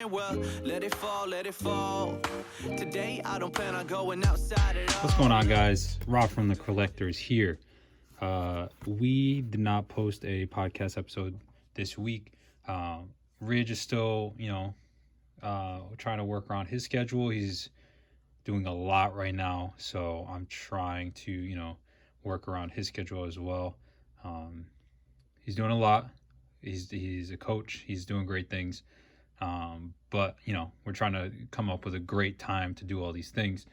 Well, let it fall, let it fall. Today I don't plan on going outside at all. What's going on, guys? Rob from the Collectors here. We did not post a podcast episode this week. Ridge is still, trying to work around his schedule. He's doing a lot right now, so I'm trying to, work around his schedule as well. He's doing a lot. He's a coach. He's doing great things. But we're trying to come up with a great time to do all these things.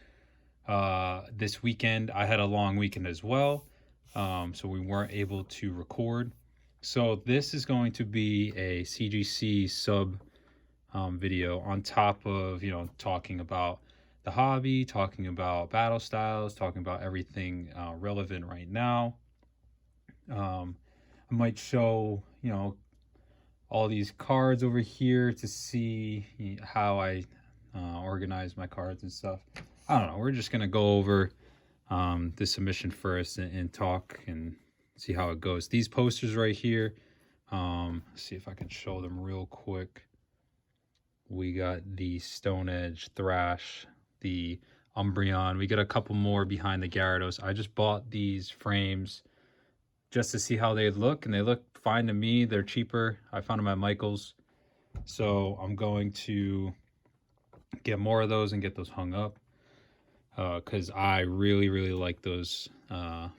This weekend I had a long weekend as well, so we weren't able to record. So this is going to be a CGC sub video on top of talking about the hobby, talking about battle styles, talking about everything relevant right now. I might show all these cards over here to see how I organize my cards and stuff. I don't know. We're just going to go over the submission first and talk and see how it goes. These posters right here, see if I can show them real quick. We got the Stone Edge, Thrash, the Umbreon. We got a couple more behind the Gyarados. I just bought these frames just to see how they look, and they look fine to me. They're cheaper. I found them at Michael's, so I'm going to get more of those and get those hung up because I really like those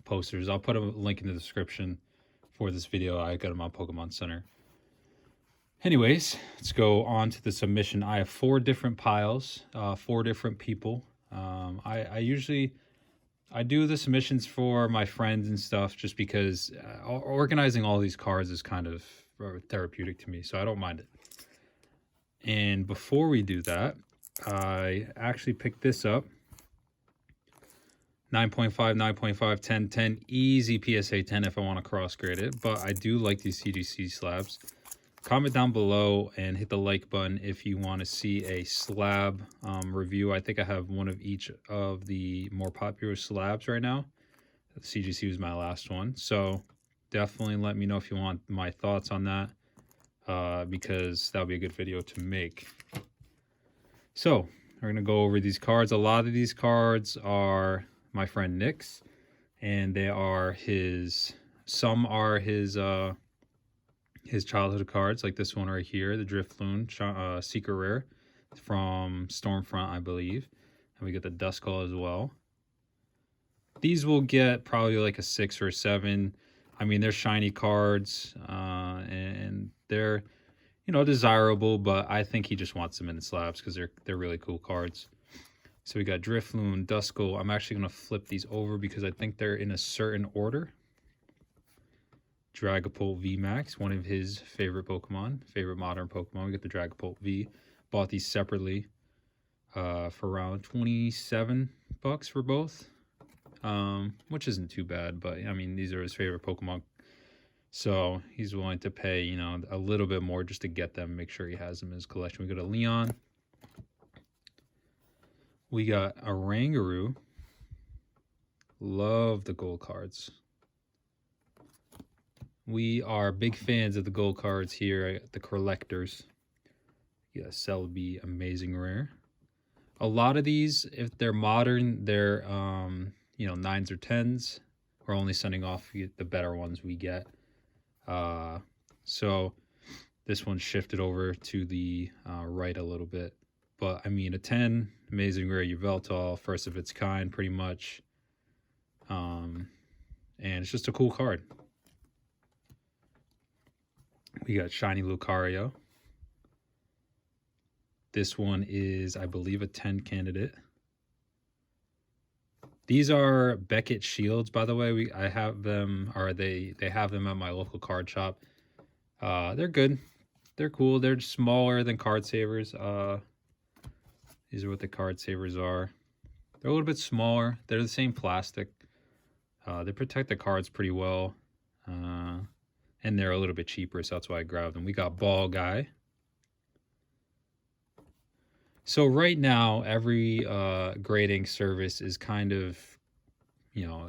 posters. I'll put a link in the description for this video. I got them on Pokemon Center. Anyways, let's go on to the submission. I have 4 different piles, 4 different people. I do the submissions for my friends and stuff just because organizing all these cards is kind of therapeutic to me, so I don't mind it. And before we do that, I actually picked this up. 9.5, 9.5, 10, 10. Easy PSA 10 if I want to cross grade it, but I do like these CGC slabs. Comment down below and hit the like button if you want to see a slab review. I think I have one of each of the more popular slabs right now. The CGC was my last one. So definitely let me know if you want my thoughts on that because that'll be a good video to make. So we're going to go over these cards. A lot of these cards are my friend Nick's, and they are some are his childhood cards, like this one right here, the Drifloon Secret Rare from Stormfront, I believe. And we get the Duskull as well. These will get probably like a 6 or a 7. I mean, they're shiny cards, and they're, desirable, but I think he just wants them in the slabs because they're really cool cards. So we got Drifloon, Duskull. I'm actually going to flip these over because I think they're in a certain order. Dragapult VMAX, one of his favorite modern Pokemon. We get the Dragapult V. Bought these separately for around $27 for both, which isn't too bad. But I mean, these are his favorite Pokemon, so he's willing to pay a little bit more just to get them, make sure he has them in his collection. We got a Leon. We got a Rangaroo. Love the gold cards. We are big fans of the gold cards here at the Collectors. Yeah, Celebi, amazing rare. A lot of these, if they're modern, they're 9s or 10s. We're only sending off the better ones we get. So this one's shifted over to the right a little bit. But I mean, a 10, amazing rare Yveltal, first of its kind, pretty much. And it's just a cool card. We got Shiny Lucario. This one is, I believe, a 10 candidate. These are Beckett Shields, by the way. I have them, or they have them at my local card shop. They're good. They're cool. They're smaller than Card Savers. These are what the Card Savers are. They're a little bit smaller. They're the same plastic. They protect the cards pretty well. And they're a little bit cheaper, so that's why I grabbed them. We got Ball Guy. So right now, every grading service is kind of,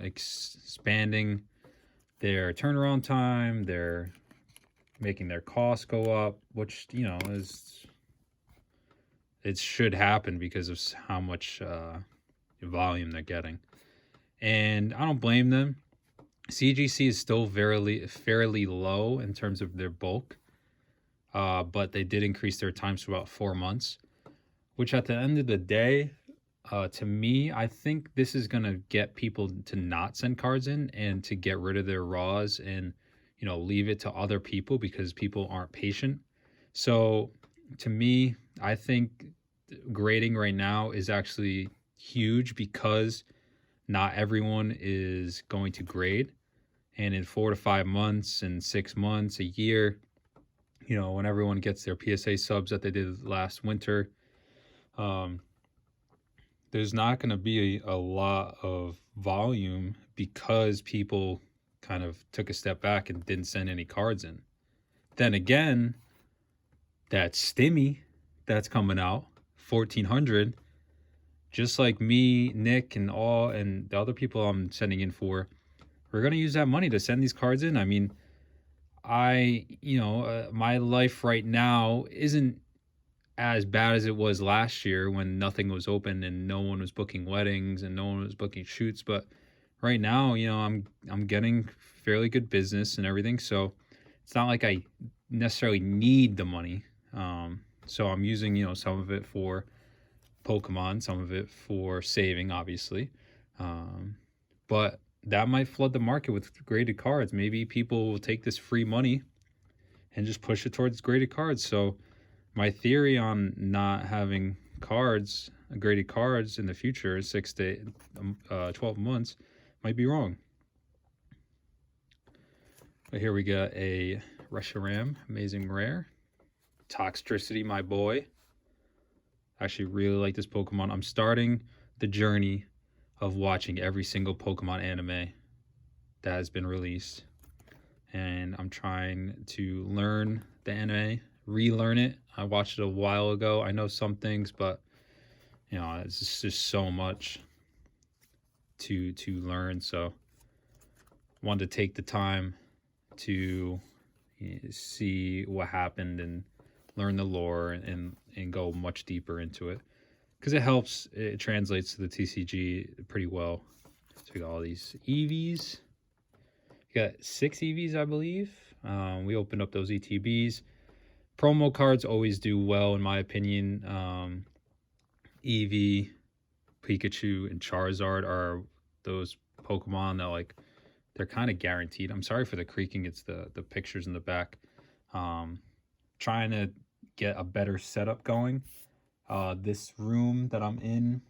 expanding their turnaround time. They're making their costs go up, which, is it should happen because of how much volume they're getting. And I don't blame them. CGC is still fairly low in terms of their bulk, but they did increase their times to about 4 months, which at the end of the day, to me, I think this is going to get people to not send cards in and to get rid of their raws and, leave it to other people because people aren't patient. So to me, I think grading right now is actually huge because not everyone is going to grade. And in 4 to 5 months and 6 months, a year, when everyone gets their PSA subs that they did last winter, there's not going to be a lot of volume because people kind of took a step back and didn't send any cards in. Then again, that STIMMY that's coming out, 1400, just like me, Nick, and the other people I'm sending in for, we're going to use that money to send these cards in. I mean, my life right now isn't as bad as it was last year when nothing was open and no one was booking weddings and no one was booking shoots. But right now, I'm getting fairly good business and everything. So it's not like I necessarily need the money. So I'm using, some of it for Pokemon, some of it for saving, obviously. But that might flood the market with graded cards. Maybe people will take this free money and just push it towards graded cards. So my theory on not having graded cards in the future, 6 to 12 months, might be wrong. But here we got a Reshiram, amazing rare. Toxtricity, my boy. I actually really like this Pokemon. I'm starting the journey of watching every single Pokemon anime that has been released. And I'm trying to learn the anime, relearn it. I watched it a while ago. I know some things, but it's just so much to learn. So I wanted to take the time to see what happened and learn the lore and go much deeper into it, because it translates to the TCG pretty well. So we got all these EVs. We got 6 EVs, I believe. We opened up those ETBs. Promo cards always do well, in my opinion. Eevee, Pikachu, and Charizard are those Pokemon that, they're kind of guaranteed. I'm sorry for the creaking. It's the pictures in the back. Trying to get a better setup going. This room that I'm in,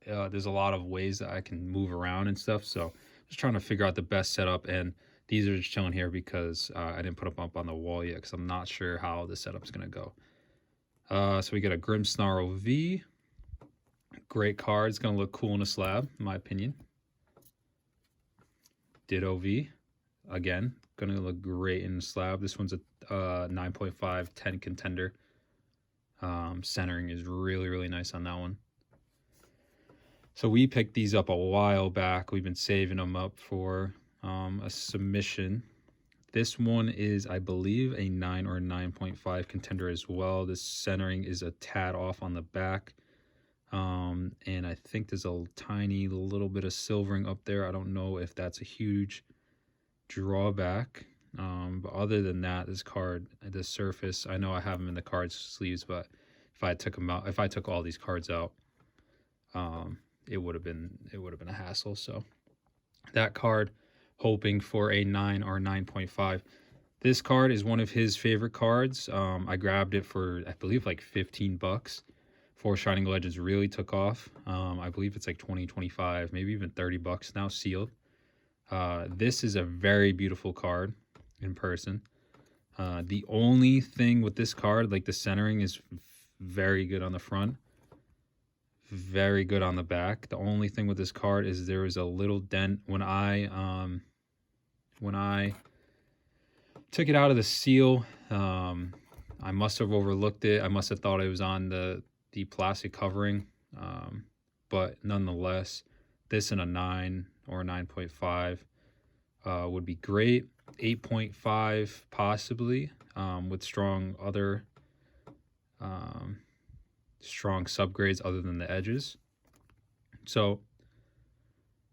there's a lot of ways that I can move around and stuff. So just trying to figure out the best setup. And these are just chilling here because I didn't put them up on the wall yet because I'm not sure how the setup's going to go. So we got a Grimmsnarl V. Great card. It's going to look cool in a slab, in my opinion. Ditto V. Again, going to look great in a slab. This one's a 9.5, 10 contender. Centering is really, really nice on that one. So we picked these up a while back. We've been saving them up for a submission. This one is, I believe, a 9 or 9.5 contender as well. This centering is a tad off on the back. And I think there's a tiny little bit of silvering up there. I don't know if that's a huge drawback. But other than that, this card, the surface, I know I have them in the card sleeves, but if I took all these cards out, it would have been a hassle. So that card, hoping for a 9 or 9.5. This card is one of his favorite cards. I grabbed it for, I believe, like $15. 4 Shining Legends really took off. I believe it's like 20, 25, maybe even $30 now sealed. This is a very beautiful card in person. The only thing with this card, the centering is very good on the front, very good on the back. The only thing with this card is there is a little dent when I took it out of the seal. I must have overlooked it. I must have thought it was on the plastic covering, but nonetheless, this in a 9 or 9.5 would be great. 8.5 possibly, with strong strong subgrades other than the edges. So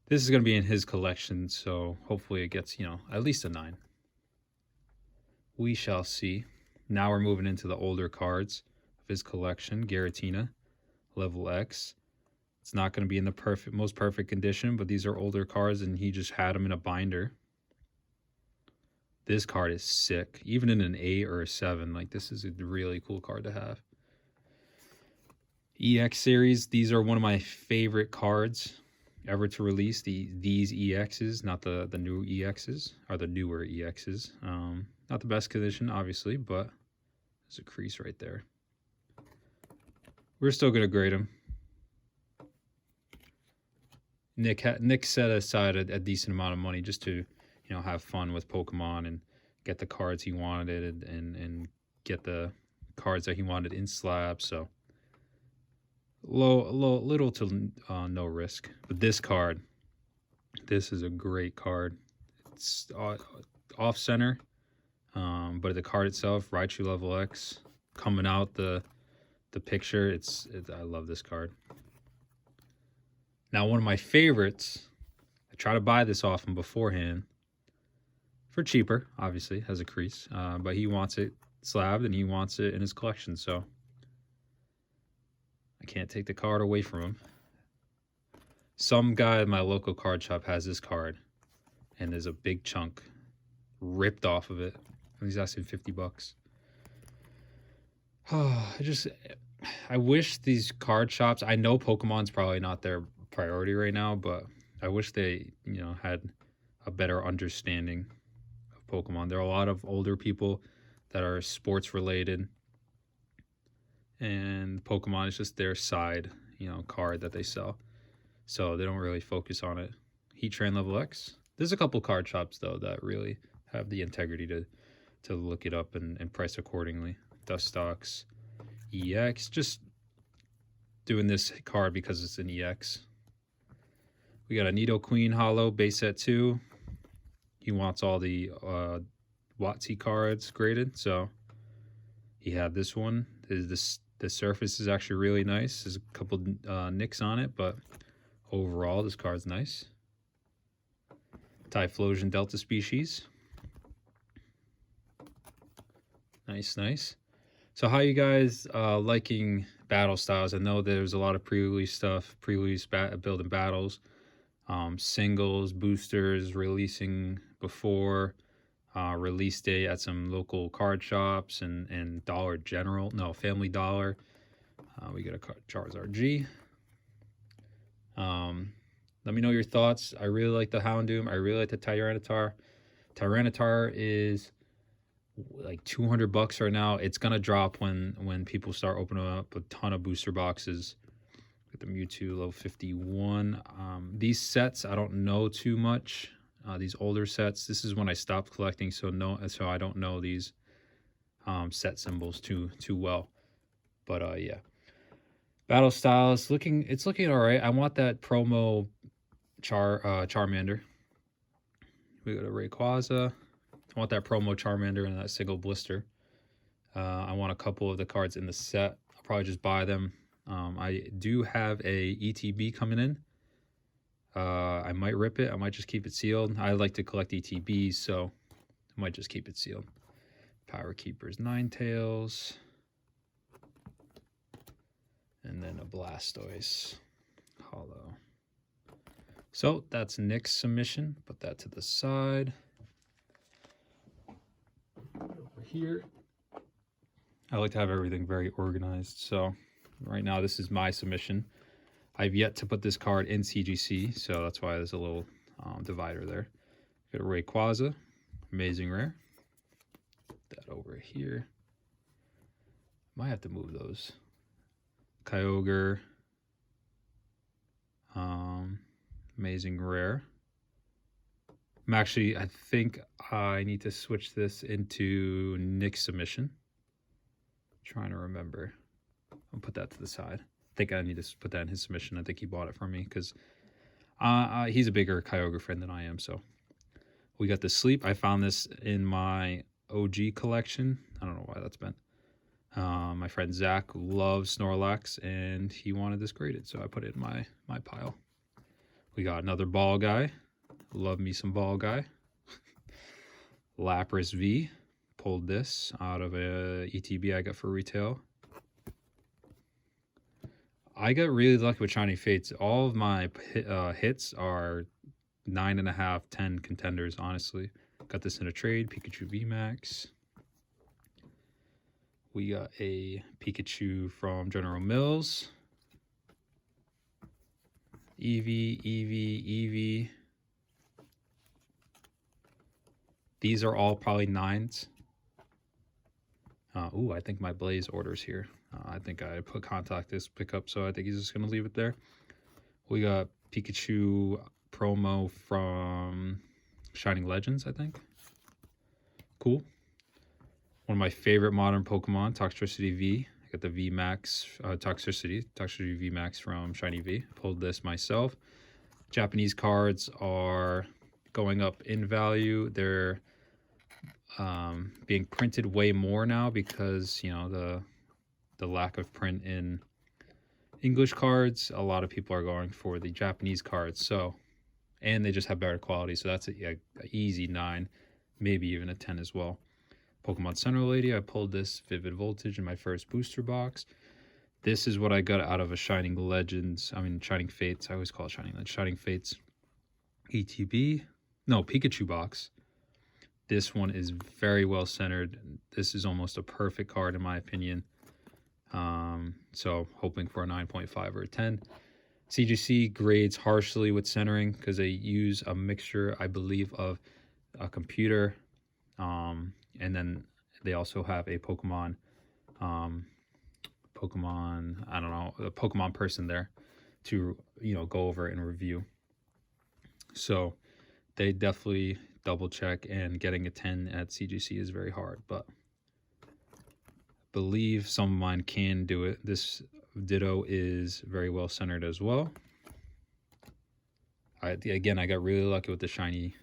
this is going to be in his collection, so hopefully it gets, at least a 9. We shall see. Now we're moving into the older cards of his collection. Garatina, level X. It's not going to be in the most perfect condition, but these are older cards, and he just had them in a binder. This card is sick. Even in an 8 or a 7, like, this is a really cool card to have. EX series, these are one of my favorite cards ever to release. These EXs, not the new EXs, or the newer EXs. Not the best condition, obviously, but there's a crease right there. We're still gonna grade them. Nick set aside a decent amount of money just to, have fun with Pokemon and get the cards he wanted and get the cards that he wanted in slabs. So little to no risk. But this card, this is a great card. It's off center, but the card itself, Raichu level X, coming out the picture. I love this card. Now, one of my favorites, I try to buy this off him beforehand for cheaper, obviously, has a crease, but he wants it slabbed and he wants it in his collection, so I can't take the card away from him. Some guy at my local card shop has this card, and there's a big chunk ripped off of it. He's asking $50. I wish these card shops, I know Pokemon's probably not their priority right now, but I wish they, had a better understanding of Pokemon. There are a lot of older people that are sports related, and Pokemon is just their side, card that they sell. So they don't really focus on it. Heatran level X. There's a couple card shops though that really have the integrity to look it up and price accordingly. Dustox EX. Just doing this card because it's an EX. We got a Nidoqueen Holo base set 2. He wants all the WotC cards graded, so he had this one. The surface is actually really nice. There's a couple nicks on it, but overall this card's nice. Typhlosion Delta species. Nice. So how you guys liking battle styles? I know there's a lot of pre-release stuff, building battles, singles, boosters, releasing before release day at some local card shops and Dollar General, Family Dollar. We got a Charizard G. Let me know your thoughts. I really like the Houndoom. I really like the Tyranitar. Tyranitar is like $200 right now. It's gonna drop when people start opening up a ton of booster boxes. Got the Mewtwo level 51. These sets I don't know too much. These older sets. This is when I stopped collecting, so I don't know these set symbols too well. But yeah, battle style is looking all right. I want that promo Charmander. We got a Rayquaza. I want that promo Charmander and that single blister. I want a couple of the cards in the set. I'll probably just buy them. I do have a ETB coming in. I might rip it. I might just keep it sealed. I like to collect ETBs, so I might just keep it sealed. Power Keepers, Ninetales. And then a Blastoise Holo. So that's Nick's submission. Put that to the side. Over here. I like to have everything very organized. So right now this is my submission. I've yet to put this card in CGC, so that's why there's a little divider there. Got a Rayquaza, amazing rare. Put that over here. Might have to move those. Kyogre, amazing rare. I think I need to switch this into Nick's submission. Trying to remember. I'll put that to the side. I think I need to put that in his submission. I think he bought it from me because he's a bigger Kyogre fan than I am. So we got the Sleep. I found this in my OG collection. I don't know why that's been. My friend Zach loves Snorlax, and he wanted this graded, so I put it in my pile. We got another ball guy. Love me some ball guy. Lapras V. Pulled this out of a ETB I got for retail. I got really lucky with Shiny Fates. All of my hits are 9.5, 10 contenders, honestly. Got this in a trade. Pikachu VMAX. We got a Pikachu from General Mills. Eevee. These are all probably 9s. I think my Blaze order's here. I think I put contact this pickup, so I think he's just going to leave it there. We got Pikachu promo from Shining Legends, I think. Cool. One of my favorite modern Pokemon, Toxtricity V. I got the VMAX, Toxtricity VMAX from Shiny V. Pulled this myself. Japanese cards are going up in value. They're being printed way more now because, you know, the lack of print in English cards. A lot of people are going for the Japanese cards. So, and they just have better quality. So that's a easy 9, maybe even a 10 as well. Pokemon Center Lady, I pulled this Vivid Voltage in my first booster box. This is what I got out of a Shining Fates. I always call it Shining Fates ETB. No, Pikachu box. This one is very well centered. This is almost a perfect card in my opinion. So hoping for a 9.5 or a 10. CGC grades harshly with centering because they use a mixture, I believe, of a computer, and then they also have a Pokemon, I don't know, a Pokemon person there to, you know, go over and review. So they definitely double check, and getting a 10 at CGC is very hard, but I believe some of mine can do it. This Ditto is very well centered as well. I got really lucky with the Shining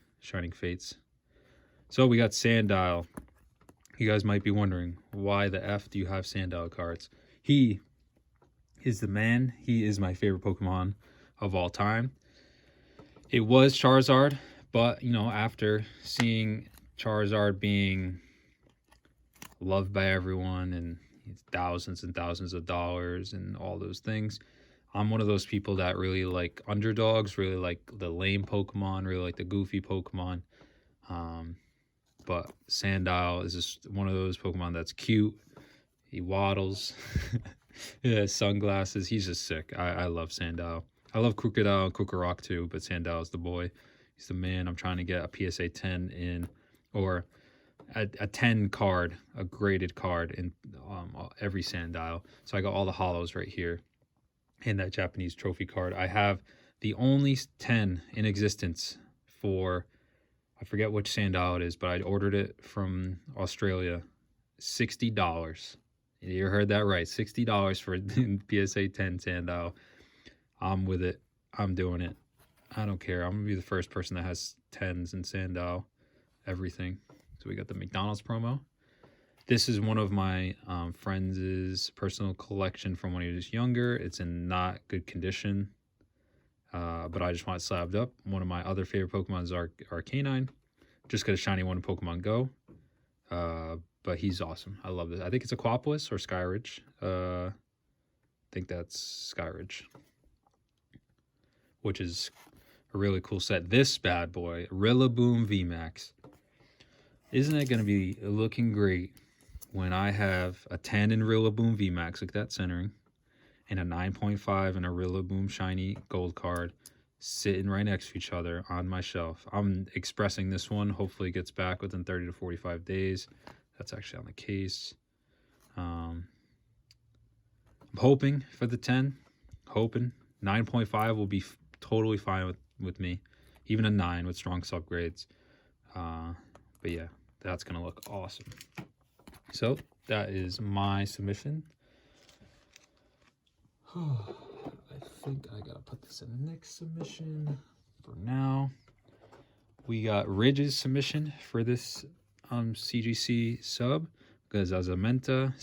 Fates. So we got Sandile. You guys might be wondering, why the F do you have Sandile cards? He is the man. He is my favorite Pokemon of all time. It was Charizard, but, you know, after seeing Charizard being loved by everyone and thousands and thousands of dollars and all those things, I'm one of those people that really like underdogs, really like the lame Pokemon, really like the goofy Pokemon. But Sandile is just one of those Pokemon that's cute. He waddles. Yeah, sunglasses. He's just sick. I love Sandile. I love Crocodile and Krokorok too, but Sandile's the boy. He's the man. I'm trying to get a PSA 10 in, or a 10 card, a graded card in every Sandile. So I got all the hollows right here and that Japanese trophy card. I have the only 10 in existence for, I forget which Sandile it is, but I ordered it from Australia. $60. You heard that right. $60 for PSA 10 Sandile. I'm with it. I'm doing it. I don't care. I'm going to be the first person that has 10s in Sandile. Everything. So we got the McDonald's promo. This is one of my friends' personal collection from when he was younger. It's in not good condition, but I just want it slabbed up. One of my other favorite Pokemon is Arcanine, just because shiny one in Pokemon Go. But he's awesome. I love this. I think it's Aquapolis or Skyridge. I think that's Skyridge, which is a really cool set. This bad boy, Rillaboom VMAX. Isn't it going to be looking great when I have a 10 in Rillaboom VMAX, like that centering, and a 9.5 in a Rillaboom shiny gold card sitting right next to each other on my shelf? I'm expressing this one. Hopefully it gets back within 30 to 45 days. That's actually on the case. I'm hoping for the 10. Hoping. 9.5 will be totally fine with me. Even a 9 with strong subgrades. But yeah, that's going to look awesome. So that is my submission. I think I got to put this in the next submission for now. We got Ridge's submission for this CGC sub. Zamazenta.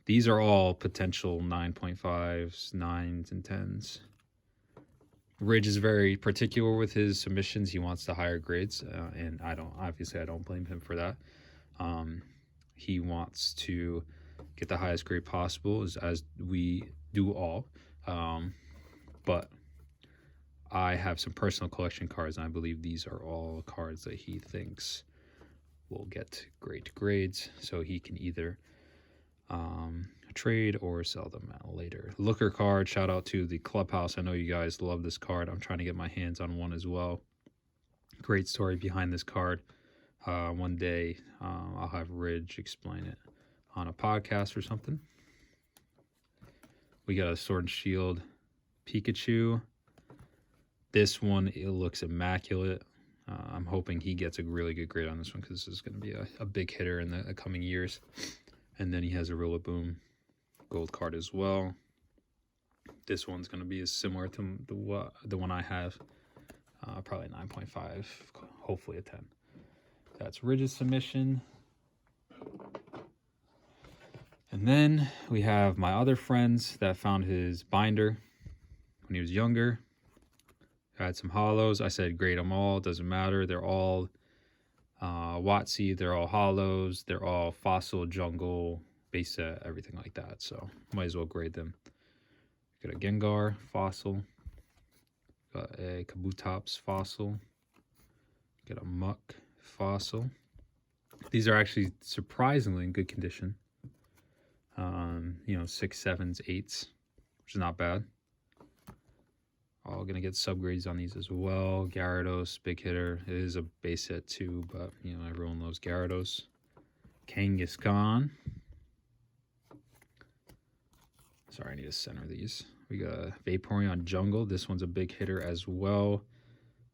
These are all potential 9.5s, 9s, and 10s. Ridge is very particular with his submissions. He wants the higher grades, and I don't blame him for that. He wants to get the highest grade possible, as we do all. But I have some personal collection cards, and I believe these are all cards that he thinks will get great grades, so he can either trade or sell them out later. Looker card, shout out to the Clubhouse. I know you guys love this card. I'm trying to get my hands on one as well. Great story behind this card. One day I'll have Ridge explain it on a podcast or something. We got a Sword and Shield Pikachu. This one, it looks immaculate. I'm hoping he gets a really good grade on this one, because this is going to be a big hitter in the coming years. And then he has a Rillaboom gold card as well. This one's going to be as similar to the one I have. Probably 9.5, hopefully a 10. That's Ridge's submission. And then we have my other friends that found his binder when he was younger. I had some hollows. I said grade them all, doesn't matter. They're all WotC, they're all hollows, they're all fossil, jungle, base set, everything like that. So might as well grade them. Got a Gengar fossil, got a Kabutops fossil, got a Muck fossil. These are actually surprisingly in good condition. 6, 7s, 8s, which is not bad. All gonna get subgrades on these as well. Gyarados, big hitter. It is a base set too, but everyone loves Gyarados. Kangaskhan. Sorry, I need to center these. We got Vaporeon Jungle. This one's a big hitter as well.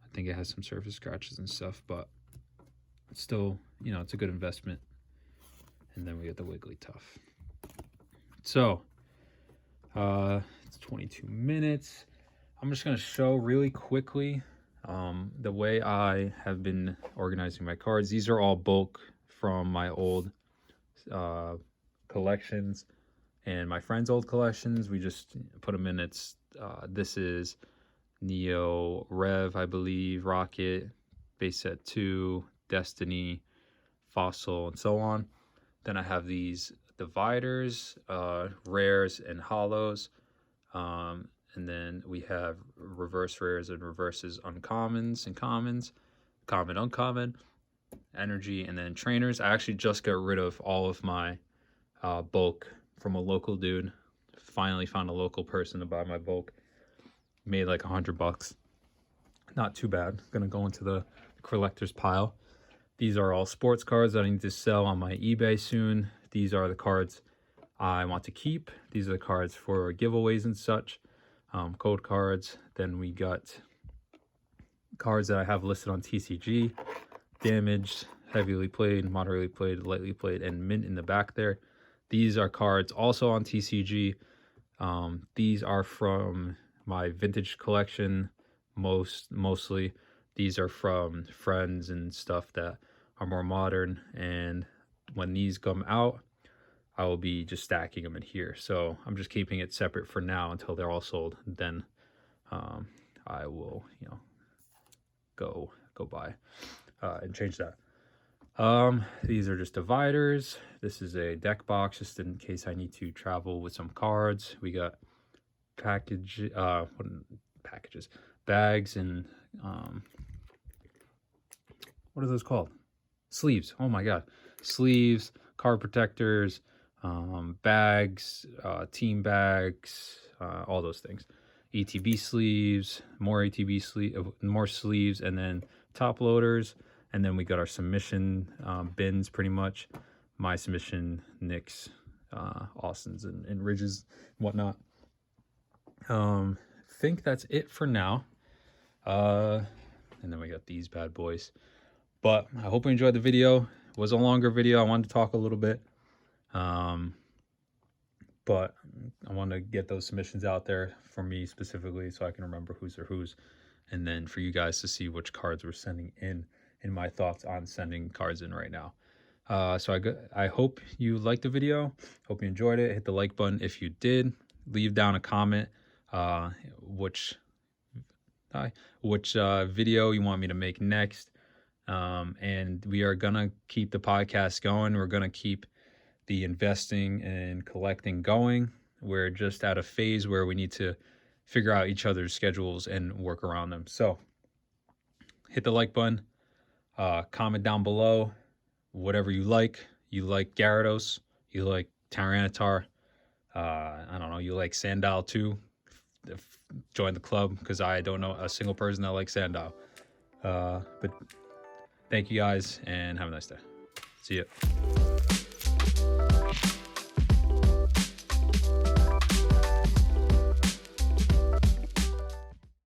I think it has some surface scratches and stuff, but it's still, it's a good investment. And then we got the Wigglytuff. So, it's 22 minutes. I'm just going to show really quickly the way I have been organizing my cards. These are all bulk from my old collections and my friend's old collections. We just put them in. This is Neo Rev, I believe, Rocket, Base Set 2, Destiny, Fossil, and so on. Then I have these dividers, rares and hollows. And then we have reverse rares and reverses, uncommons and commons, common, uncommon, energy, and then trainers. I actually just got rid of all of my bulk from a local dude. Finally found a local person to buy my bulk. Made like $100. Not too bad. Gonna go into the collector's pile. These are all sports cards that I need to sell on my eBay soon. These are the cards I want to keep. These are the cards for giveaways and such. Code cards. Then we got cards that I have listed on TCG. Damaged, heavily played, moderately played, lightly played, and mint in the back there. These are cards also on TCG. These are from my vintage collection mostly. These are from friends and stuff that are more modern, and when these come out, I will be just stacking them in here. So I'm just keeping it separate for now until they're all sold. Then I will, go buy and change that. These are just dividers. This is a deck box just in case I need to travel with some cards. We got bags and what are those called? Sleeves. Oh my god. Sleeves, card protectors, bags, team bags, all those things. ATB sleeves, more sleeves, and then top loaders. And then we got our submission bins, pretty much. My submission, Nick's, Austin's, and Ridge's, and whatnot. Think that's it for now. And then we got these bad boys. But I hope you enjoyed the video. It was a longer video. I wanted to talk a little bit. But I want to get those submissions out there for me specifically so I can remember whose are whose. And then for you guys to see which cards we're sending in in my thoughts on sending cards in right now. So I hope you liked the video. Hope you enjoyed it. Hit the like button if you did. Leave down a comment which video you want me to make next. And we are gonna keep the podcast going. We're gonna keep the investing and collecting going. We're just at a phase where we need to figure out each other's schedules and work around them. So hit the like button, comment down below whatever you like. You like Gyarados, you like Tyranitar, I don't know, you like Sandile too. Join the club, because I don't know a single person that likes Sandile. But thank you guys and have a nice day. See ya.